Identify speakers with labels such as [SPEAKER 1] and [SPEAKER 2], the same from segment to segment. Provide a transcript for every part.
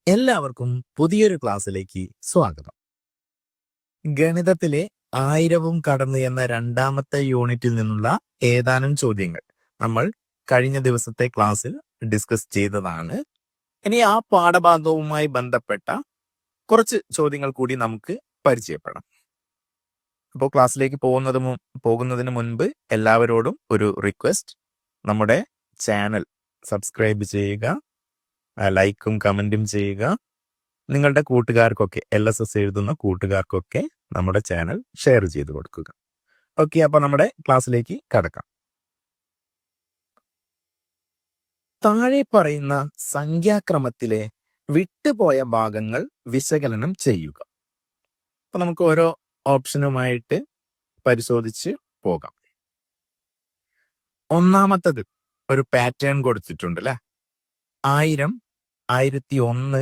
[SPEAKER 1] എല്ലാവർക്കും പുതിയൊരു ക്ലാസ്സിലേക്ക് സ്വാഗതം. ഗണിതത്തിലെ 1000 കടന്ന് എന്ന രണ്ടാമത്തെ യൂണിറ്റിൽ നിന്നുള്ള ഏതാനും ചോദ്യങ്ങൾ നമ്മൾ കഴിഞ്ഞ ദിവസത്തെ ക്ലാസ്സിൽ ഡിസ്കസ് ചെയ്തതാണ്. ഇനി ആ പാഠഭാഗവുമായി ബന്ധപ്പെട്ട കുറച്ച് ചോദ്യങ്ങൾ കൂടി നമുക്ക് പരിചയപ്പെടാം. അപ്പോൾ ക്ലാസ്സിലേക്ക് പോകുന്നതിന് മുൻപ് എല്ലാവരോടും ഒരു റിക്വസ്റ്റ്: നമ്മുടെ ചാനൽ സബ്സ്ക്രൈബ് ചെയ്യുക, ലൈക്കും കമന്റും ചെയ്യുക. നിങ്ങളുടെ കൂട്ടുകാർക്കൊക്കെ LSS എഴുതുന്ന കൂട്ടുകാർക്കൊക്കെ നമ്മുടെ ചാനൽ ഷെയർ ചെയ്ത് കൊടുക്കുക. ഓക്കെ, അപ്പൊ നമ്മുടെ ക്ലാസ്സിലേക്ക് കടക്കാം. താഴെ പറയുന്ന സംഖ്യാക്രമത്തിലെ വിട്ടുപോയ ഭാഗങ്ങൾ വിശകലനം ചെയ്യുക. അപ്പൊ നമുക്ക് ഓരോ ഓപ്ഷനുമായിട്ട് പരിശോധിച്ച് പോകാം. ഒന്നാമത്തത് ഒരു പാറ്റേൺ കൊടുത്തിട്ടുണ്ട് അല്ലെ. 1000, 1001,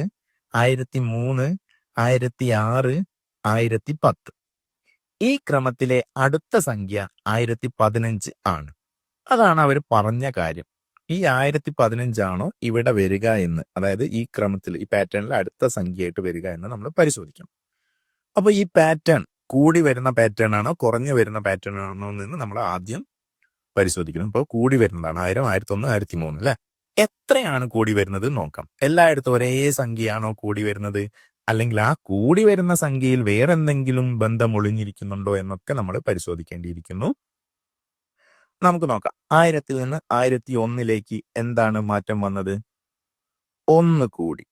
[SPEAKER 1] 1003, 1006, 1010. ഈ ക്രമത്തിലെ അടുത്ത സംഖ്യ 1015 ആണ്. അതാണ് അവർ പറഞ്ഞ കാര്യം. ഈ 1015 ആണോ ഇവിടെ വരിക എന്ന്, അതായത് ഈ ക്രമത്തിൽ ഈ പാറ്റേണിൽ അടുത്ത സംഖ്യയായിട്ട് വരിക എന്ന് നമ്മൾ പരിശോധിക്കണം. അപ്പൊ ഈ പാറ്റേൺ കൂടി വരുന്ന പാറ്റേൺ ആണോ കുറഞ്ഞു വരുന്ന പാറ്റേൺ ആണോ എന്ന് നമ്മൾ ആദ്യം പരിശോധിക്കണം. ഇപ്പോൾ കൂടി വരുന്നതാണ് 1000, 1001, 1003 അല്ലെ. എത്രയാണ് കൂടി വരുന്നത് നോക്കാം. എല്ലായിടത്തും ഒരേ സംഖ്യയാണോ കൂടി വരുന്നത്, അല്ലെങ്കിൽ ആ കൂടി വരുന്ന സംഖ്യയിൽ വേറെ എന്തെങ്കിലും ബന്ധം ഒളിഞ്ഞിരിക്കുന്നുണ്ടോ എന്നൊക്കെ നമ്മൾ പരിശോധിക്കേണ്ടിയിരിക്കുന്നു. നമുക്ക് നോക്കാം. 1000-ൽ നിന്ന് 1001-ലേക്ക് എന്താണ് മാറ്റം വന്നത്? 1 കൂടി.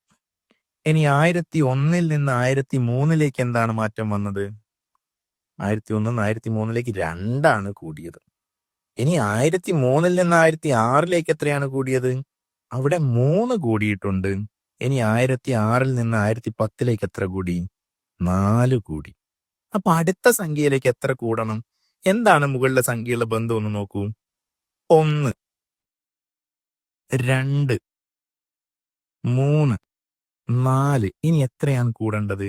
[SPEAKER 1] ഇനി 1001-ൽ നിന്ന് 1003-ലേക്ക് എന്താണ് മാറ്റം വന്നത്? 1001-ൽ നിന്ന് 1003-ലേക്ക് 2 കൂടിയത്. ഇനി 1003-ൽ നിന്ന് 1006-ലേക്ക് എത്രയാണ് കൂടിയത്? അവിടെ 3 കൂടിയിട്ടുണ്ട്. ഇനി 1006-ൽ നിന്ന് 1010-ലേക്ക് എത്ര കൂടി? 4 കൂടി. അപ്പൊ അടുത്ത സംഖ്യയിലേക്ക് എത്ര കൂടണം? എന്താണ് മുകളിലെ സംഖ്യയുള്ള ബന്ധം ഒന്ന് നോക്കൂ. 1, 2, 3, 4. ഇനി എത്രയാണ് കൂടേണ്ടത്?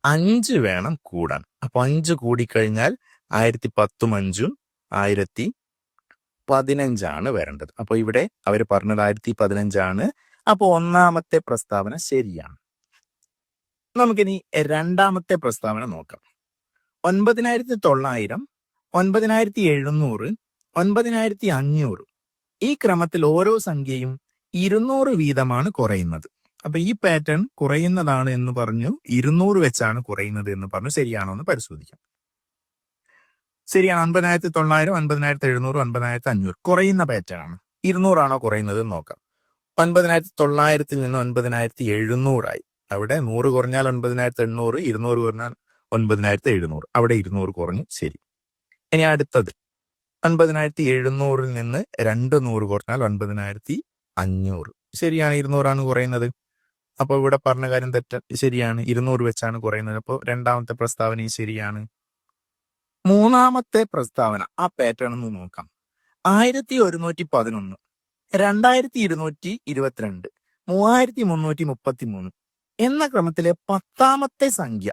[SPEAKER 1] 5 വേണം കൂടാൻ. അപ്പൊ 5 കൂടിക്കഴിഞ്ഞാൽ 1010-ഉം 5-ഉം 1015 വരേണ്ടത്. അപ്പൊ ഇവിടെ അവർ പറഞ്ഞത് 1015. അപ്പൊ ഒന്നാമത്തെ പ്രസ്താവന ശരിയാണ്. നമുക്കിനി രണ്ടാമത്തെ പ്രസ്താവന നോക്കാം. 9900, 9700, 9500. ഈ ക്രമത്തിൽ ഓരോ സംഖ്യയും 200 വീതമാണ് കുറയുന്നത്. അപ്പൊ ഈ പാറ്റേൺ കുറയുന്നതാണ് എന്ന് പറഞ്ഞു, 200 വെച്ചാണ് കുറയുന്നത് എന്ന് പറഞ്ഞു. ശരിയാണോ എന്ന് പരിശോധിക്കാം. ശരിയാണ്. 9900, 9700, 9500 കുറയുന്ന പാറ്റേൺ ആണ്. 200 ആണോ കുറയുന്നത് നോക്കാം. 9900-ൽ നിന്ന് 9700 ആയി. അവിടെ 100 കുറഞ്ഞാൽ 9800, 200 കുറഞ്ഞാൽ 9700. അവിടെ 200 കുറഞ്ഞു. ശരി. ഇനി അടുത്തത് 9700-ൽ നിന്ന് 200 കുറഞ്ഞാൽ 9500. ശരിയാണ്, 200 കുറയുന്നത്. അപ്പൊ ഇവിടെ പറഞ്ഞ കാര്യം ശരിയാണ്, 200 വെച്ചാണ് കുറയുന്നത്. അപ്പോൾ രണ്ടാമത്തെ പ്രസ്താവനയും ശരിയാണ്. മൂന്നാമത്തെ പ്രസ്താവന, ആ പാറ്റേൺ ഒന്ന് നോക്കാം. 1111, 2222, 3333 എന്ന ക്രമത്തിലെ 10ാമത്തെ സംഖ്യ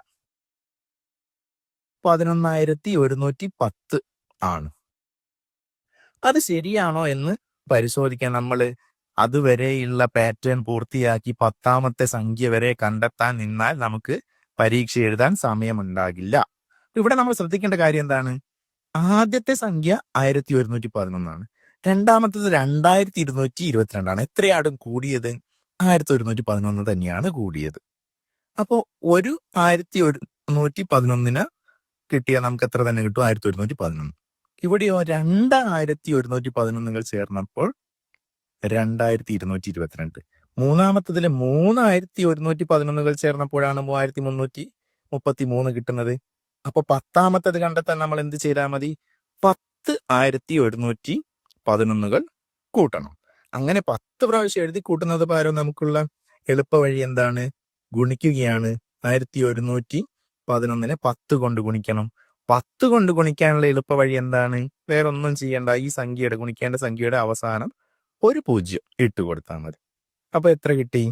[SPEAKER 1] 11110 ആണ്. അത് ശരിയാണോ എന്ന് പരിശോധിക്കാൻ നമ്മൾ അതുവരെയുള്ള പാറ്റേൺ പൂർത്തിയാക്കി 10ാമത്തെ സംഖ്യ വരെ കണ്ടെത്താൻ നിന്നാൽ നമുക്ക് പരീക്ഷ എഴുതാൻ സമയമുണ്ടാകില്ല. ഇവിടെ നമ്മൾ ശ്രദ്ധിക്കേണ്ട കാര്യം എന്താണ്? ആദ്യത്തെ സംഖ്യ 1111 ആണ്. രണ്ടാമത്തത് 2222 ആണ്. എത്രയാണ് കൂടിയത്? 1111 തന്നെയാണ് കൂടിയത്. അപ്പോ ഒരു 1111 കിട്ടിയാൽ നമുക്ക് എത്ര തന്നെ കിട്ടും? 1111. ഇവിടെയോ 2111 ചേർന്നപ്പോൾ 2222. മൂന്നാമത്തതില് 3111 ചേർന്നപ്പോഴാണ് 3333 കിട്ടുന്നത്. അപ്പൊ 10ാമത്തത് കണ്ടെത്താൻ നമ്മൾ എന്ത് ചെയ്താൽ മതി? 10 1111 കൂട്ടണം. അങ്ങനെ 10 പ്രാവശ്യം എഴുതി കൂട്ടുന്നത് പകരം നമുക്കുള്ള എളുപ്പ വഴി എന്താണ്? ഗുണിക്കുകയാണ്. 1111 10 കൊണ്ട് ഗുണിക്കണം. 10 കൊണ്ട് ഗുണിക്കാനുള്ള എളുപ്പ വഴി എന്താണ്? വേറെ ഒന്നും ചെയ്യണ്ട. ഈ ഗുണിക്കേണ്ട സംഖ്യയുടെ അവസാനം ഒരു 0 ഇട്ട് കൊടുത്താൽ മതി. അപ്പൊ എത്ര കിട്ടി?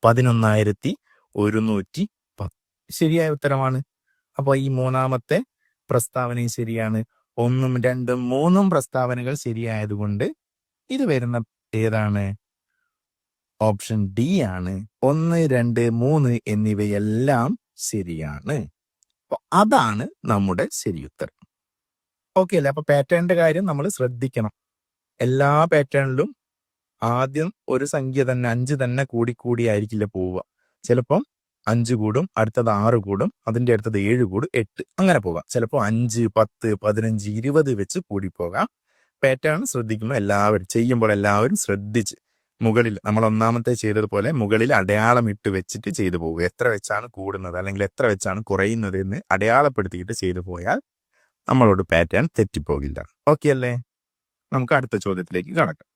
[SPEAKER 1] 11110. ശരിയായ ഉത്തരമാണ്. അപ്പൊ ഈ മൂന്നാമത്തെ പ്രസ്താവനയും ശരിയാണ്. 1ഉം 2ഉം 3ഉം പ്രസ്താവനകൾ ശരിയായതുകൊണ്ട് ഇത് വരുന്ന ഏതാണ്? ഓപ്ഷൻ ഡി ആണ്. 1, 2, 3 എന്നിവയെല്ലാം ശരിയാണ്. അപ്പൊ അതാണ് നമ്മുടെ ശരിയുത്തരം. ഓക്കെ അല്ലേ? അപ്പൊ പാറ്റേണിന്റെ കാര്യം നമ്മൾ ശ്രദ്ധിക്കണം. എല്ലാ പാറ്റേണിലും ആദ്യം ഒരു സംഖ്യ തന്നെ 5 തന്നെ കൂടി ആയിരിക്കില്ല പോവുക. ചിലപ്പം 5 കൂടും, അടുത്തത് 6 കൂടും, അതിന്റെ അടുത്തത് 7 കൂടും, 8 അങ്ങനെ പോകാം. ചിലപ്പോൾ 5, 10, 15, 20 വെച്ച് കൂടി പോകാം. പാറ്റേൺ ശ്രദ്ധിക്കുമ്പോൾ ചെയ്യുമ്പോൾ എല്ലാവരും ശ്രദ്ധിച്ച് മുകളിൽ നമ്മൾ ഒന്നാമത്തെ ചെയ്തതുപോലെ മുകളിൽ അടയാളം ഇട്ട് വെച്ചിട്ട് ചെയ്തു പോകുക. എത്ര വെച്ചാണ് കൂടുന്നത് അല്ലെങ്കിൽ എത്ര വെച്ചാണ് കുറയുന്നത് എന്ന് അടയാളപ്പെടുത്തിയിട്ട് ചെയ്തു പോയാൽ നമ്മളോട് പാറ്റേൺ തെറ്റിപ്പോകില്ല. ഓക്കെ അല്ലേ? നമുക്ക് അടുത്ത ചോദ്യത്തിലേക്ക് കടക്കാം.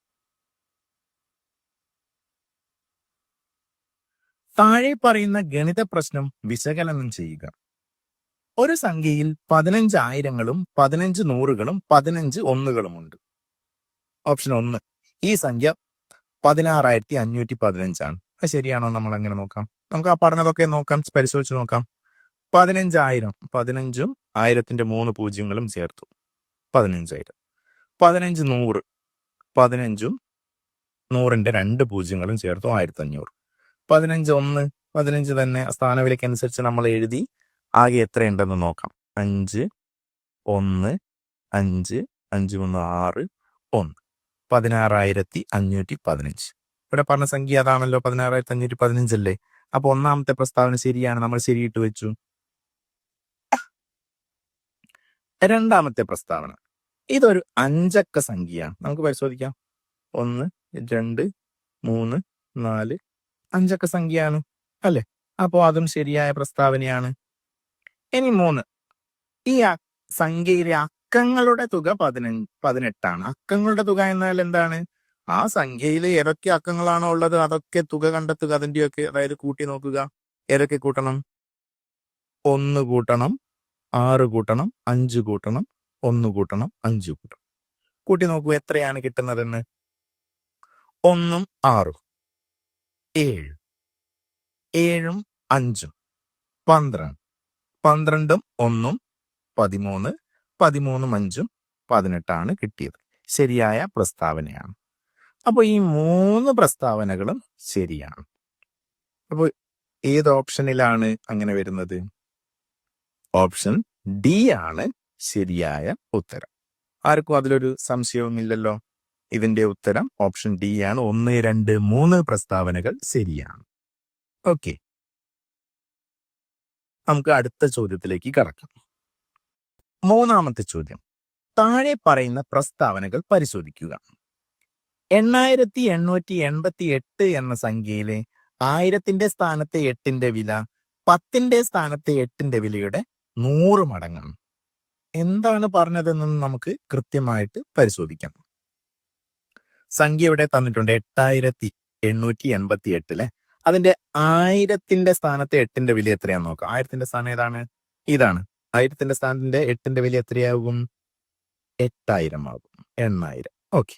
[SPEAKER 1] താഴെ പറയുന്ന ഗണിത പ്രശ്നം വിശകലനം ചെയ്യുക. ഒരു സംഖ്യയിൽ 15 ആയിരങ്ങളും 15 നൂറുകളും 15 ഒന്നുകളുമുണ്ട്. ഓപ്ഷൻ 1, ഈ സംഖ്യ 16,515 ആണ്. അത് ശരിയാണോ? നമ്മൾ അങ്ങനെ നോക്കാം. നമുക്ക് ആ പറഞ്ഞതൊക്കെ നോക്കാം, പരിശോധിച്ച് നോക്കാം. 15,000, 15ഉം 1000ന്റെ 3 പൂജ്യങ്ങളും ചേർത്തു 15,000. 15 നൂറ്, 15ഉം 100ന്റെ 2 പൂജ്യങ്ങളും ചേർത്തു 1500. 15 1, 15 തന്നെ സ്ഥാനവിലയ്ക്ക് അനുസരിച്ച് നമ്മൾ എഴുതി. ആകെ എത്രയുണ്ടെന്ന് നോക്കാം. 5, 1, 5, 5 3 6, 1, 16,515. ഇവിടെ പറഞ്ഞ സംഖ്യ അതാണല്ലോ, 16,515 അല്ലേ? അപ്പൊ ഒന്നാമത്തെ പ്രസ്താവന ശരിയാണ്, നമ്മൾ ശരിയിട്ട് വെച്ചു. രണ്ടാമത്തെ പ്രസ്താവന, ഇതൊരു 5 അക്ക സംഖ്യയാണ്. നമുക്ക് പരിശോധിക്കാം. 1, 2, 3, 4 5 അക്ക സംഖ്യയാണ് അല്ലെ? അപ്പോ അതും ശരിയായ പ്രസ്താവനയാണ്. ഇനി 3, ഈ സംഖ്യയിലെ അക്കങ്ങളുടെ തുക 18ആണ്. അക്കങ്ങളുടെ തുക എന്നാൽ എന്താണ്? ആ സംഖ്യയിൽ ഏതൊക്കെ അക്കങ്ങളാണോ ഉള്ളത് അതൊക്കെ തുക കണ്ടെത്തുക. അതിന്റെയൊക്കെ അതായത് കൂട്ടി നോക്കുക. ഏതൊക്കെ കൂട്ടണം? 1 കൂട്ടണം, 6 കൂട്ടണം, 5 കൂട്ടണം, 1 കൂട്ടണം, 5 കൂട്ടണം. കൂട്ടി നോക്കൂ എത്രയാണ് കിട്ടുന്നതെന്ന്. 1ഉം 6ഉം 7, 7ഉം 5ഉം 12, 12ഉം 1ഉം 13, 13ഉം 5ഉം 18ആണ് കിട്ടിയത്. ശരിയായ പ്രസ്താവനയാണ്. അപ്പോൾ ഈ 3 പ്രസ്താവനകളും ശരിയാണ്. അപ്പോൾ ഏത് ഓപ്ഷനിലാണ് അങ്ങനെ വരുന്നത്? ഓപ്ഷൻ ഡി ആണ് ശരിയായ ഉത്തരം. ആർക്കും അതിലൊരു സംശയവുമില്ലല്ലോ. ഇതിന്റെ ഉത്തരം ഓപ്ഷൻ ഡി ആണ്. 1, 2, 3 പ്രസ്താവനകൾ ശരിയാണ്. ഓക്കെ, നമുക്ക് അടുത്ത ചോദ്യത്തിലേക്ക് കടക്കാം. മൂന്നാമത്തെ ചോദ്യം, താഴെ പറയുന്ന പ്രസ്താവനകൾ പരിശോധിക്കുക. 8,888 എന്ന സംഖ്യയിലെ 1000ന്റെ സ്ഥാനത്തെ 8ന്റെ വില 10ന്റെ സ്ഥാനത്തെ 8ന്റെ വിലയുടെ 100 മടങ്ങാണ്. എന്താണ് പറഞ്ഞതെന്ന് നമുക്ക് കൃത്യമായിട്ട് പരിശോധിക്കാം. സംഖ്യ ഇവിടെ തന്നിട്ടുണ്ട് 8,888 അല്ലെ? അതിന്റെ 1000ന്റെ സ്ഥാനത്തെ 8ന്റെ വില എത്രയാന്ന് നോക്കാം. 1000ത്തിന്റെ സ്ഥാനം ഏതാണ്? ഇതാണ്. 1000ത്തിന്റെ സ്ഥാനത്തിന്റെ 8ന്റെ വില എത്രയാകും? 8000 ആകും. 8000. ഓക്കെ.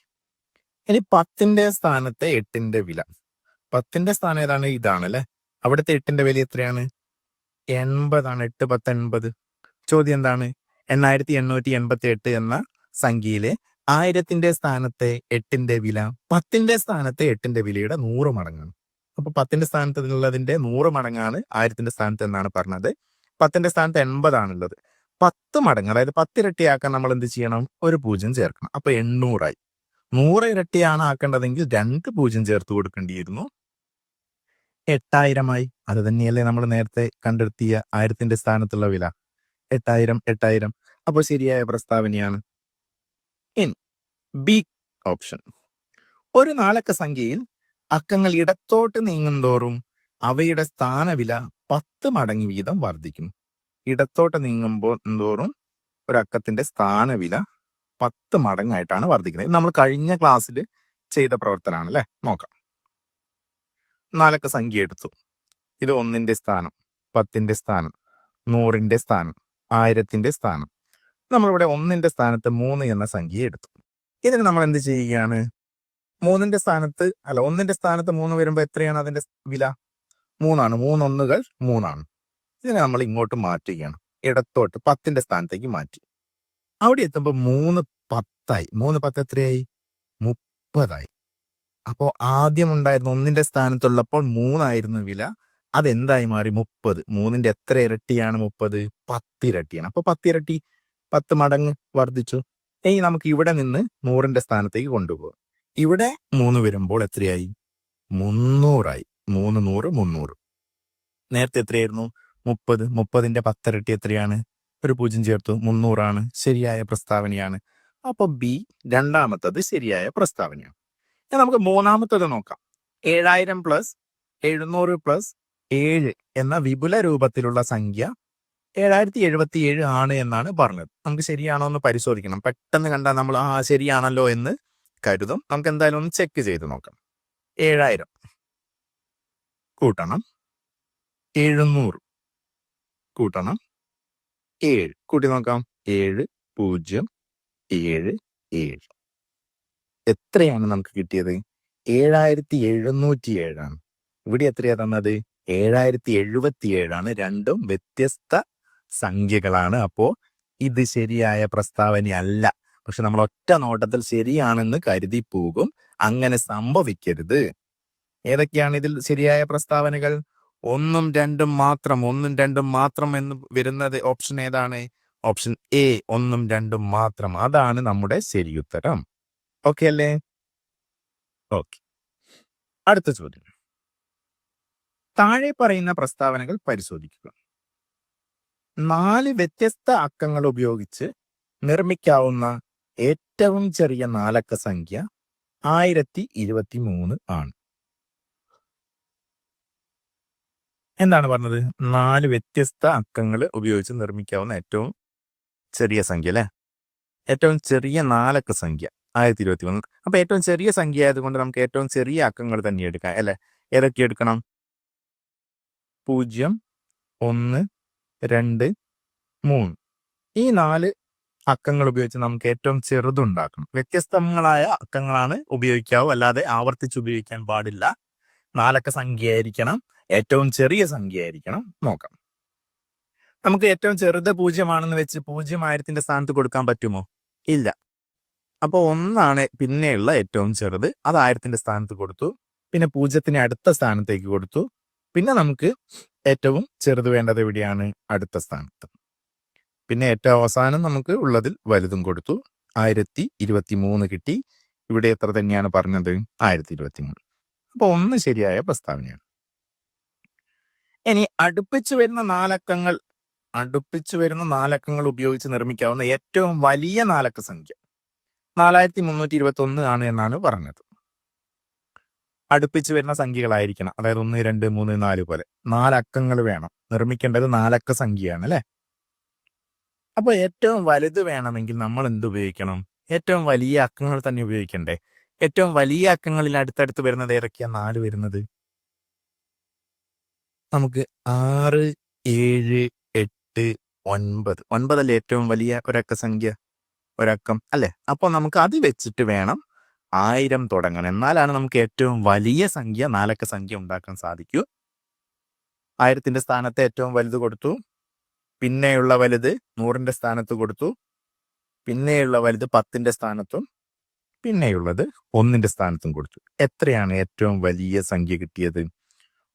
[SPEAKER 1] ഇനി 10ന്റെ സ്ഥാനത്തെ 8ന്റെ വില. 10ന്റെ സ്ഥാനം ഏതാണ്? ഇതാണ് അല്ലെ? അവിടുത്തെ 8ന്റെ വില എത്രയാണ്? 80 ആണ്. 8, 10, 80. ചോദ്യം എന്താണ്? 8,888 എന്ന സംഖ്യയിലെ 1000ത്തിന്റെ സ്ഥാനത്തെ 8ന്റെ വില 10ന്റെ സ്ഥാനത്തെ 8ന്റെ വിലയുടെ 100 മടങ്ങാണ്. അപ്പൊ 10ന്റെ സ്ഥാനത്തുള്ളതിന്റെ 100 മടങ്ങാണ് 1000ത്തിന്റെ സ്ഥാനത്ത് എന്നാണ് പറഞ്ഞത്. 10ന്റെ സ്ഥാനത്ത് 80 ആണുള്ളത്. 10 മടങ്ങ്, അതായത് 10 ഇരട്ടിയാക്കാൻ നമ്മൾ എന്ത് ചെയ്യണം? ഒരു 0 ചേർക്കണം. അപ്പൊ 800 ആയി. 100 ഇരട്ടിയാണ് ആക്കേണ്ടതെങ്കിൽ 2 0 ചേർത്ത് കൊടുക്കേണ്ടിയിരുന്നു. 8000 ആയി. അത് തന്നെയല്ലേ നമ്മൾ നേരത്തെ കണ്ടെത്തിയ 1000ത്തിന്റെ സ്ഥാനത്തുള്ള വില? 8000. അപ്പോൾ ശരിയായ പ്രസ്താവനയാണ്. ഇൻ ബി ഓപ്ഷൻ, ഒരു 4 അക്ക സംഖ്യയിൽ അക്കങ്ങൾ ഇടത്തോട്ട് നീങ്ങുന്തോറും അവയുടെ സ്ഥാനവില 10 മടങ്ങ് വീതം വർദ്ധിക്കും. ഇടത്തോട്ട് നീങ്ങുമ്പോൾ തോറും ഒരു അക്കത്തിന്റെ സ്ഥാനവില 10 മടങ്ങായിട്ടാണ് വർദ്ധിക്കുന്നത്. ഇത് നമ്മൾ കഴിഞ്ഞ ക്ലാസ്സിൽ ചെയ്ത പ്രവർത്തനമാണ് അല്ലെ? നോക്കാം. 4 അക്ക സംഖ്യ എടുത്തു. ഇത് 1ന്റെ സ്ഥാനം, 10ന്റെ സ്ഥാനം, 100ന്റെ സ്ഥാനം, 1000ത്തിന്റെ സ്ഥാനം. നമ്മളിവിടെ 1ന്റെ സ്ഥാനത്ത് 3 എന്ന സംഖ്യ എടുത്തു. ഇതിന് നമ്മൾ എന്ത് ചെയ്യുകയാണ്? 1ന്റെ സ്ഥാനത്ത് 3 വരുമ്പോൾ എത്രയാണ് അതിന്റെ വില? 3 ആണ്. 3 ഒന്നുകൾ 3 ആണ്. ഇതിനെ നമ്മൾ ഇങ്ങോട്ട് മാറ്റുകയാണ്. ഇടത്തോട്ട് 10ന്റെ സ്ഥാനത്തേക്ക് മാറ്റി. അവിടെ എത്തുമ്പോൾ 3 10 ആയി. 3 10 എത്രയായി? 30 ആയി. അപ്പോൾ ആദ്യം ഉണ്ടായിരുന്ന 1ന്റെ സ്ഥാനത്തുള്ളപ്പോൾ 3 വില. അതെന്തായി മാറി? 30. 3ന്റെ എത്ര ഇരട്ടിയാണ് 30? 10 ഇരട്ടിയാണ്. അപ്പോൾ 10 ഇരട്ടി 10 മടങ്ങ് വർദ്ധിച്ചു. ഇനി നമുക്ക് ഇവിടെ നിന്ന് 100ന്റെ സ്ഥാനത്തേക്ക് കൊണ്ടുപോകാം. ഇവിടെ 3 വരുമ്പോൾ എത്രയായി? 300 ആയി. 3 100 300. നേരത്തെ എത്രയായിരുന്നു? 30. 30ന്റെ 10 ഇരട്ടി എത്രയാണ്? ഒരു 0 ചേർത്തു. 300 ആണ്. ശരിയായ പ്രസ്താവനയാണ്. അപ്പോൾ ബി രണ്ടാമത്തത് ശരിയായ പ്രസ്താവനയാണ്. ഇനി നമുക്ക് മൂന്നാമത്തത് നോക്കാം. 7000 പ്ലസ് 700 പ്ലസ് 7 എന്ന വിപുല രൂപത്തിലുള്ള സംഖ്യ 7077 ആണ് എന്നാണ് പറഞ്ഞത്. നമുക്ക് ശരിയാണോ എന്ന് പരിശോധിക്കണം. പെട്ടെന്ന് കണ്ടാൽ നമ്മൾ ശരിയാണല്ലോ എന്ന് കരുതും. നമുക്ക് എന്തായാലും ഒന്ന് ചെക്ക് ചെയ്ത് നോക്കാം. 7000 കൂട്ടണം 700 കൂട്ടണം 7 കൂട്ടി നോക്കാം. 7 0 7 7 എത്രയാണ് നമുക്ക് കിട്ടിയത്? 7707 ആണ്. ഇവിടെ എത്രയാ തന്നത്? 7077 ആണ്. രണ്ടും വ്യത്യസ്ത സംഖ്യകളാണ്. അപ്പോ ഇത് ശരിയായ പ്രസ്താവനയല്ല. പക്ഷെ നമ്മൾ ഒറ്റ നോട്ടത്തിൽ ശരിയാണെന്ന് കരുതി പോകും. അങ്ങനെ സംഭവിക്കരുത്. ഏതൊക്കെയാണ് ഇതിൽ ശരിയായ പ്രസ്താവനകൾ? 1ഉം 2ഉം മാത്രം. 1ഉം 2ഉം മാത്രം എന്ന് വരുന്നത് ഓപ്ഷൻ ഏതാണ്? ഓപ്ഷൻ എ, 1ഉം 2ഉം മാത്രം. അതാണ് നമ്മുടെ ശരിയുത്തരം. ഓക്കെ അല്ലേ? ഓക്കെ. അടുത്ത ചോദ്യം. താഴെ പറയുന്ന പ്രസ്താവനകൾ പരിശോധിക്കുക. 4 വ്യത്യസ്ത അക്കങ്ങൾ ഉപയോഗിച്ച് നിർമ്മിക്കാവുന്ന ഏറ്റവും ചെറിയ 4 അക്ക സംഖ്യ 1023 ആണ്. എന്താണ് പറഞ്ഞത്? 4 വ്യത്യസ്ത അക്കങ്ങൾ ഉപയോഗിച്ച് നിർമ്മിക്കാവുന്ന ഏറ്റവും ചെറിയ സംഖ്യ അല്ലെ? ഏറ്റവും ചെറിയ 4 അക്ക സംഖ്യ 1023. അപ്പൊ ഏറ്റവും ചെറിയ സംഖ്യ ആയതുകൊണ്ട് നമുക്ക് ഏറ്റവും ചെറിയ അക്കങ്ങൾ തന്നെ എടുക്കാം അല്ലെ? ഏതൊക്കെ എടുക്കണം? 0 1 2 3. ഈ 4 അക്കങ്ങൾ ഉപയോഗിച്ച് നമുക്ക് ഏറ്റവും ചെറുതുണ്ടാക്കണം. വ്യത്യസ്തങ്ങളായ അക്കങ്ങളാണ് ഉപയോഗിക്കാവൂ, അല്ലാതെ ആവർത്തിച്ച് ഉപയോഗിക്കാൻ പാടില്ല. 4 അക്ക സംഖ്യ ആയിരിക്കണം. ഏറ്റവും ചെറിയ സംഖ്യ ആയിരിക്കണം. നോക്കാം. നമുക്ക് ഏറ്റവും ചെറുത് 0 ആണെന്ന് വെച്ച് 0 1000ന്റെ സ്ഥാനത്ത് കൊടുക്കാൻ പറ്റുമോ? ഇല്ല. അപ്പോൾ 1 പിന്നെയുള്ള ഏറ്റവും ചെറുത്. അത് 1000ന്റെ സ്ഥാനത്ത് കൊടുത്തു. പിന്നെ 0ത്തിന് അടുത്ത സ്ഥാനത്തേക്ക് കൊടുത്തു. പിന്നെ നമുക്ക് ഏറ്റവും ചെറുത് വേണ്ടത് എവിടെയാണ്? അടുത്ത സ്ഥാനത്ത്. പിന്നെ ഏറ്റവും അവസാനം നമുക്ക് ഉള്ളതിൽ വലുതും കൊടുത്തു. 1023 കിട്ടി. ഇവിടെ എത്ര തന്നെയാണ് പറഞ്ഞത്? 1023. അപ്പോൾ 1 ശരിയായ പ്രസ്താവനയാണ്. ഇനി അടുപ്പിച്ചു വരുന്ന 4 അക്കങ്ങൾ ഉപയോഗിച്ച് നിർമ്മിക്കാവുന്ന ഏറ്റവും വലിയ 4 അക്ക സംഖ്യ 4321 ആണ് എന്നാണ് പറഞ്ഞത്. അടുപ്പിച്ചു വരുന്ന സംഖ്യകളായിരിക്കണം. അതായത് 1 2 3 4 പോലെ 4 അക്കങ്ങൾ വേണം. നിർമ്മിക്കേണ്ടത് 4 അക്ക സംഖ്യയാണ് അല്ലെ? അപ്പൊ ഏറ്റവും വലുത് വേണമെങ്കിൽ നമ്മൾ എന്ത് ഉപയോഗിക്കണം? ഏറ്റവും വലിയ അക്കങ്ങൾ തന്നെ ഉപയോഗിക്കണ്ടേ? ഏറ്റവും വലിയ അക്കങ്ങളിൽ അടുത്തടുത്ത് വരുന്നത് ഏതൊക്കെയാ? 4 വരുന്നത്. നമുക്ക് 6 7 8 9. 9 അല്ലേ ഏറ്റവും വലിയ ഒരക്ക സംഖ്യ, ഒരക്കം അല്ലെ? അപ്പോൾ നമുക്ക് അത് വെച്ചിട്ട് വേണം 1000 തുടങ്ങണം. എന്നാലാണ് നമുക്ക് ഏറ്റവും വലിയ സംഖ്യ 4 അക്ക സംഖ്യ ഉണ്ടാക്കാൻ സാധിക്കൂ. 1000ന്റെ സ്ഥാനത്ത് ഏറ്റവും വലുത് കൊടുത്തു. പിന്നെയുള്ള വലുത് 100ന്റെ സ്ഥാനത്ത് കൊടുത്തു. പിന്നെയുള്ള വലുത് 10ന്റെ സ്ഥാനത്തും പിന്നെയുള്ളത് 1ന്റെ സ്ഥാനത്തും കൊടുത്തു. എത്രയാണ് ഏറ്റവും വലിയ സംഖ്യ കിട്ടിയത്?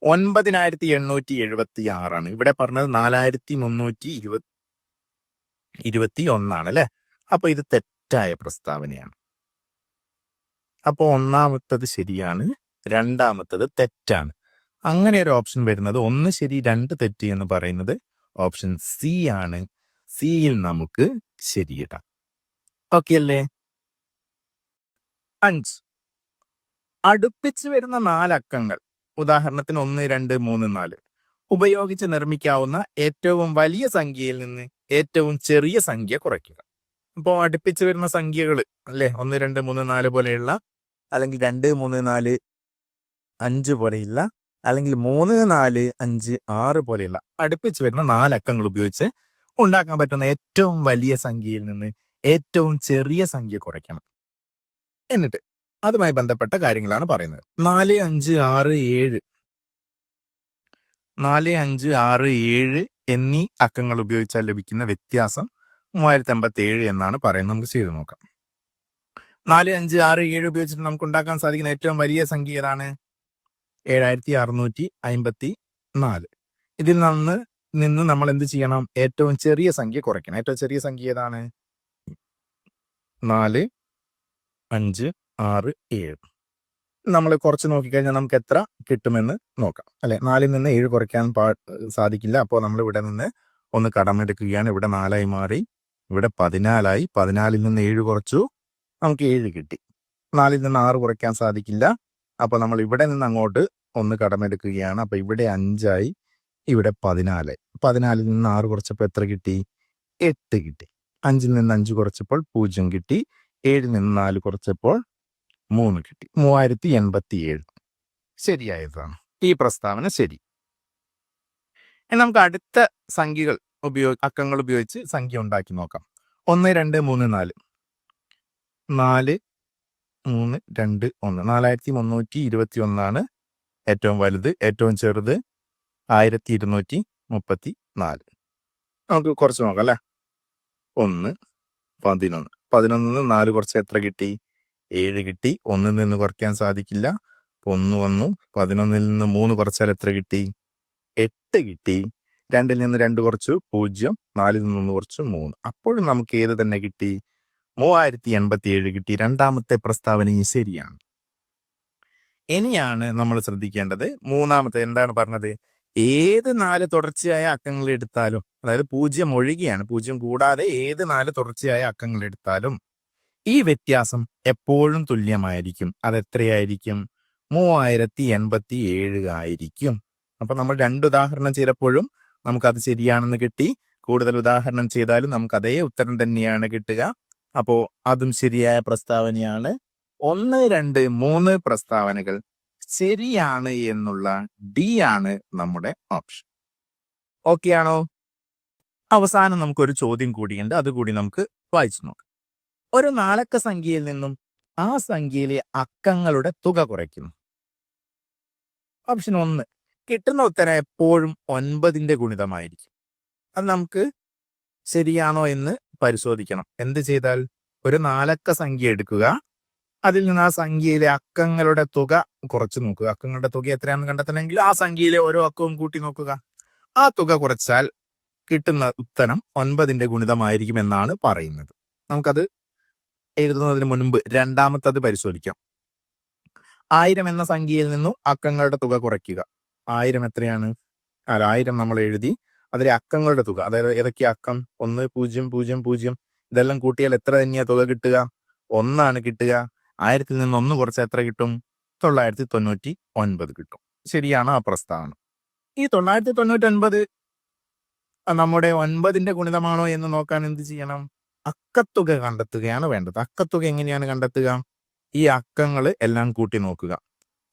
[SPEAKER 1] 9876 ആണ്. ഇവിടെ പറഞ്ഞത് 4321 ആണ് അല്ലെ? അപ്പൊ ഇത് തെറ്റായ പ്രസ്താവനയാണ്. അപ്പോൾ ഒന്നാമത്തത് ശരിയാണ്, രണ്ടാമത്തത് തെറ്റാണ്. അങ്ങനെ ഒരു ഓപ്ഷൻ വരുന്നത് 1 ശരി 2 തെറ്റ് എന്ന് പറയുന്നത് ഓപ്ഷൻ സി ആണ്. സിയിൽ നമുക്ക് ശരിയിടാം. ഓക്കെ അല്ലേ? 5. അടുപ്പിച്ച് വരുന്ന 4 അക്കങ്ങൾ, ഉദാഹരണത്തിന് 1 2 3 4, ഉപയോഗിച്ച് നിർമ്മിക്കാവുന്ന ഏറ്റവും വലിയ സംഖ്യയിൽ നിന്ന് ഏറ്റവും ചെറിയ സംഖ്യ കുറയ്ക്കുക. അപ്പോൾ അടുപ്പിച്ച് വരുന്ന സംഖ്യകൾ അല്ലെ, 1 2 3 4 പോലെയുള്ള, അല്ലെങ്കിൽ 2 3 4 5 പോലെയുള്ള, അല്ലെങ്കിൽ 3 4 5 6 പോലെയുള്ള അടുപ്പിച്ച് വരുന്ന 4 അക്കങ്ങൾ ഉപയോഗിച്ച് ഉണ്ടാക്കാൻ പറ്റുന്ന ഏറ്റവും വലിയ സംഖ്യയിൽ നിന്ന് ഏറ്റവും ചെറിയ സംഖ്യ കുറയ്ക്കണം. എന്നിട്ട് അതുമായി ബന്ധപ്പെട്ട കാര്യങ്ങളാണ് പറയുന്നത്. 4 5 6 7 4 5 6 7 എന്നീ അക്കങ്ങൾ ഉപയോഗിച്ചാൽ ലഭിക്കുന്ന വ്യത്യാസം 3057 എന്നാണ് പറയുന്നത്. നമുക്ക് ചെയ്തു നോക്കാം. 4, 5, 6, 7 ഉപയോഗിച്ചിട്ട് നമുക്ക് ഉണ്ടാക്കാൻ സാധിക്കുന്ന ഏറ്റവും വലിയ സംഖ്യ ഏതാണ്? 7654. ഇതിൽ നിന്ന് നമ്മൾ എന്ത് ചെയ്യണം? ഏറ്റവും ചെറിയ സംഖ്യ കുറയ്ക്കണം. ഏറ്റവും ചെറിയ സംഖ്യ ഏതാണ്? 4, 5, 6, 7. നമ്മൾ കുറച്ച് നോക്കിക്കഴിഞ്ഞാൽ നമുക്ക് എത്ര കിട്ടുമെന്ന് നോക്കാം അല്ലെ. 4ൽ നിന്ന് 7 കുറയ്ക്കാൻ സാധിക്കില്ല. അപ്പോൾ നമ്മൾ ഇവിടെ നിന്ന് ഒന്ന് കടമെടുക്കുകയാണ്. ഇവിടെ 4ആയി മാറി, ഇവിടെ 14ആയി. 14ൽ നിന്ന് 7 കുറച്ചു, നമുക്ക് 7 കിട്ടി. 4ൽ നിന്ന് 6 കുറയ്ക്കാൻ സാധിക്കില്ല. അപ്പോൾ നമ്മൾ ഇവിടെ നിന്ന് അങ്ങോട്ട് ഒന്ന് കടമെടുക്കുകയാണ്. അപ്പോൾ ഇവിടെ 5ആയി, ഇവിടെ 14ആയി. 14ൽ നിന്ന് 6 കുറച്ചപ്പോൾ എത്ര കിട്ടി? 8 കിട്ടി. 5ൽ നിന്ന് 5 കുറച്ചപ്പോൾ 0 കിട്ടി. 7ൽ നിന്ന് 4 കുറച്ചപ്പോൾ 3 കിട്ടി. 3087 ശരിയായതാണ്. ഈ പ്രസ്താവന ശരി. ഇനി നമുക്ക് അടുത്ത സംഖ്യകൾ അക്കങ്ങൾ ഉപയോഗിച്ച് സംഖ്യ ഉണ്ടാക്കി നോക്കാം. 1, 2, 3, 4. 4, 3, 2, 1. 4321 ഏറ്റവും വലുത്. ഏറ്റവും ചെറുത് 1234. നമുക്ക് കുറച്ച് നോക്കാം അല്ലെ. 1, 11. 11ൽ നിന്ന് 4 കുറച്ച് എത്ര കിട്ടി? 7 കിട്ടി. 1ൽ നിന്ന് കുറയ്ക്കാൻ സാധിക്കില്ല. 1 വന്നു. 11ൽ നിന്ന് 3 കുറച്ചാൽ എത്ര കിട്ടി? 8 കിട്ടി. 2ൽ നിന്ന് 2 കുറച്ചു 0. 4ൽ നിന്ന് 1 കുറച്ചു 3. അപ്പോഴും നമുക്ക് ഏത് തന്നെ കിട്ടി? 3087 കിട്ടി. രണ്ടാമത്തെ പ്രസ്താവനയും ശരിയാണ്. ഇനിയാണ് നമ്മൾ ശ്രദ്ധിക്കേണ്ടത് മൂന്നാമത്തെ. എന്താണ് പറഞ്ഞത്? ഏത് 4 തുടർച്ചയായ അക്കങ്ങൾ എടുത്താലും, അതായത് 0 ഒഴികെയാണ്, 0 കൂടാതെ ഏത് 4 തുടർച്ചയായ അക്കങ്ങൾ എടുത്താലും ഈ വ്യത്യാസം എപ്പോഴും തുല്യമായിരിക്കും. അതെത്രയായിരിക്കും? 3087 ആയിരിക്കും. അപ്പൊ നമ്മൾ 2 ഉദാഹരണം ചെയ്തപ്പോഴും നമുക്കത് ശരിയാണെന്ന് കിട്ടി. കൂടുതൽ ഉദാഹരണം ചെയ്താലും നമുക്ക് അതേ ഉത്തരം തന്നെയാണ് കിട്ടുക. അപ്പോ അതും ശരിയായ പ്രസ്താവനയാണ്. 1, 2, 3 പ്രസ്താവനകൾ ശരിയാണ് എന്നുള്ള ഡി ആണ് നമ്മുടെ ഓപ്ഷൻ. ഓക്കെ ആണോ? അവസാനം നമുക്കൊരു ചോദ്യം കൂടിയുണ്ട്. അതുകൂടി നമുക്ക് വായിച്ചു നോക്കാം. ഒരു 4 അക്ക സംഖ്യയിൽ നിന്നും ആ സംഖ്യയിലെ അക്കങ്ങളുടെ തുക കുറയ്ക്കുന്നു. ഓപ്ഷൻ 1. കിട്ടുന്ന ഉത്തരം എപ്പോഴും 9ന്റെ ഗുണിതമായിരിക്കും. അത് നമുക്ക് ശരിയാണോ എന്ന് പരിശോധിക്കണം. എന്ത് ചെയ്താൽ? ഒരു 4 അക്ക സംഖ്യ എടുക്കുക, അതിൽ നിന്ന് ആ സംഖ്യയിലെ അക്കങ്ങളുടെ തുക കുറച്ച് നോക്കുക. അക്കങ്ങളുടെ തുക എത്രയാണെന്ന് കണ്ടെത്തണമെങ്കിൽ ആ സംഖ്യയിലെ ഓരോ അക്കവും കൂട്ടി നോക്കുക. ആ തുക കുറച്ചാൽ കിട്ടുന്ന ഉത്തരം 9ന്റെ ഗുണിതമായിരിക്കും എന്നാണ് പറയുന്നത്. നമുക്കത് എഴുതുന്നതിന് മുൻപ് രണ്ടാമത്തത് പരിശോധിക്കാം. 1000 എന്ന സംഖ്യയിൽ നിന്നും അക്കങ്ങളുടെ തുക കുറയ്ക്കുക. 1000 എത്രയാണ്? 1000 നമ്മൾ എഴുതി. അതിലെ അക്കങ്ങളുടെ തുക, അതായത് ഏതൊക്കെ അക്കം? 1, 0, 0, 0 ഇതെല്ലാം കൂട്ടിയാൽ എത്ര തന്നെയാ തുക കിട്ടുക? 1 കിട്ടുക. 1000ൽ നിന്ന് 1 കുറച്ച് എത്ര കിട്ടും? 999 കിട്ടും. ശരിയാണ് ആ പ്രസ്താവന. ഈ 999 നമ്മുടെ 9ന്റെ ഗുണിതമാണോ എന്ന് നോക്കാൻ എന്ത് ചെയ്യണം? അക്കത്തുക കണ്ടെത്തുകയാണ് വേണ്ടത്. അക്കത്തുക എങ്ങനെയാണ് കണ്ടെത്തുക? ഈ അക്കങ്ങൾ എല്ലാം കൂട്ടി നോക്കുക.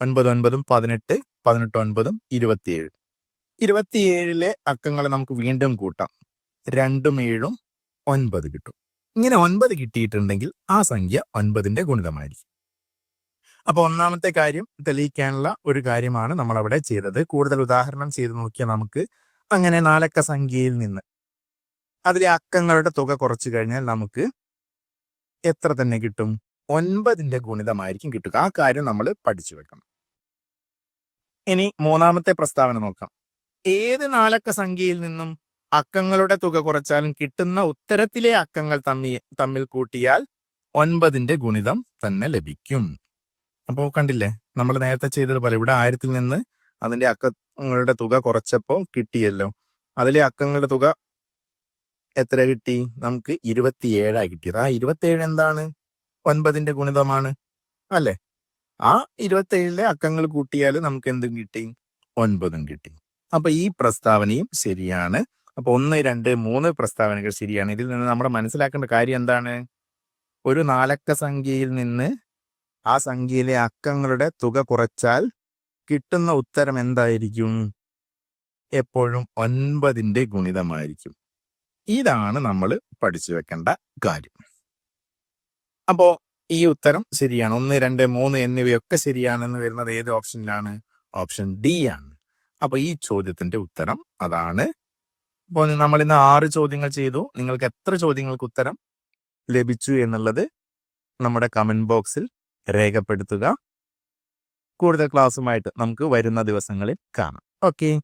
[SPEAKER 1] 9, 9, 18, 18, 9, 27. 27ലെ അക്കങ്ങളെ നമുക്ക് വീണ്ടും കൂട്ടാം. 2, 7, 9 കിട്ടും. ഇങ്ങനെ 9 കിട്ടിയിട്ടുണ്ടെങ്കിൽ ആ സംഖ്യ 9ന്റെ ഗുണിതമായിരിക്കും. അപ്പൊ ഒന്നാമത്തെ കാര്യം തെളിയിക്കാനുള്ള ഒരു കാര്യമാണ് നമ്മൾ അവിടെ ചെയ്തത്. കൂടുതൽ ഉദാഹരണം ചെയ്ത് നോക്കിയാൽ നമുക്ക് അങ്ങനെ 4 അക്ക സംഖ്യയിൽ നിന്ന് അതിലെ അക്കങ്ങളുടെ തുക കുറച്ചു കഴിഞ്ഞാൽ നമുക്ക് എത്ര തന്നെ കിട്ടും? 9ന്റെ ഗുണിതമായിരിക്കും കിട്ടുക. ആ കാര്യം നമ്മൾ പഠിച്ചു വെക്കണം. ഇനി മൂന്നാമത്തെ പ്രസ്താവന നോക്കാം. ഏത് 4 അക്ക സംഖ്യയിൽ നിന്നും അക്കങ്ങളുടെ തുക കുറച്ചാലും കിട്ടുന്ന ഉത്തരത്തിലെ അക്കങ്ങൾ തമ്മിൽ കൂട്ടിയാൽ 9ന്റെ ഗുണിതം തന്നെ ലഭിക്കും. അപ്പോൾ കണ്ടില്ലേ, നമ്മൾ നേരത്തെ ചെയ്തതുപോലെ ഇവിടെ 1000ൽ നിന്ന് അതിന്റെ അക്കങ്ങളുടെ തുക കുറച്ചപ്പോൾ കിട്ടിയല്ലോ. അതിലെ അക്കങ്ങളുടെ തുക എത്ര കിട്ടി? നമുക്ക് 27 കിട്ടിയത്. ആ 27 എന്താണ്? 9ന്റെ ഗുണിതമാണ് അല്ലെ. ആ 27ലെ അക്കങ്ങൾ കൂട്ടിയാൽ നമുക്ക് എന്തും കിട്ടി? 9 കിട്ടി. അപ്പൊ ഈ പ്രസ്താവനയും ശരിയാണ്. അപ്പൊ 1, 2, 3 പ്രസ്താവനകൾ ശരിയാണ്. ഇതിൽ നിന്ന് നമ്മൾ മനസ്സിലാക്കേണ്ട കാര്യം എന്താണ്? ഒരു 4 അക്ക സംഖ്യയിൽ നിന്ന് ആ സംഖ്യയിലെ അക്കങ്ങളുടെ തുക കുറച്ചാൽ കിട്ടുന്ന ഉത്തരം എന്തായിരിക്കും? എപ്പോഴും 9ന്റെ ഗുണിതമായിരിക്കും. ഇതാണ് നമ്മൾ പഠിച്ചു വെക്കേണ്ട കാര്യം. അപ്പോ ഈ ഉത്തരം ശരിയാണ്. 1, 2, 3 എന്നിവയൊക്കെ ശരിയാണെന്ന് വരുന്നത് ഏത് ഓപ്ഷനിലാണ്? ഓപ്ഷൻ ഡി ആണ്. അപ്പൊ ഈ ചോദ്യത്തിന്റെ ഉത്തരം അതാണ്. അപ്പോൾ നമ്മൾ ഇന്ന് 6 ചോദ്യങ്ങൾ ചെയ്തു. നിങ്ങൾക്ക് എത്ര ചോദ്യങ്ങൾക്ക് ഉത്തരം ലഭിച്ചു എന്നുള്ളത് നമ്മുടെ കമന്റ് ബോക്സിൽ രേഖപ്പെടുത്തുക. കൂടുതൽ ക്ലാസ്സുമായിട്ട് നമുക്ക് വരുന്ന ദിവസങ്ങളിൽ കാണാം. ഓക്കെ.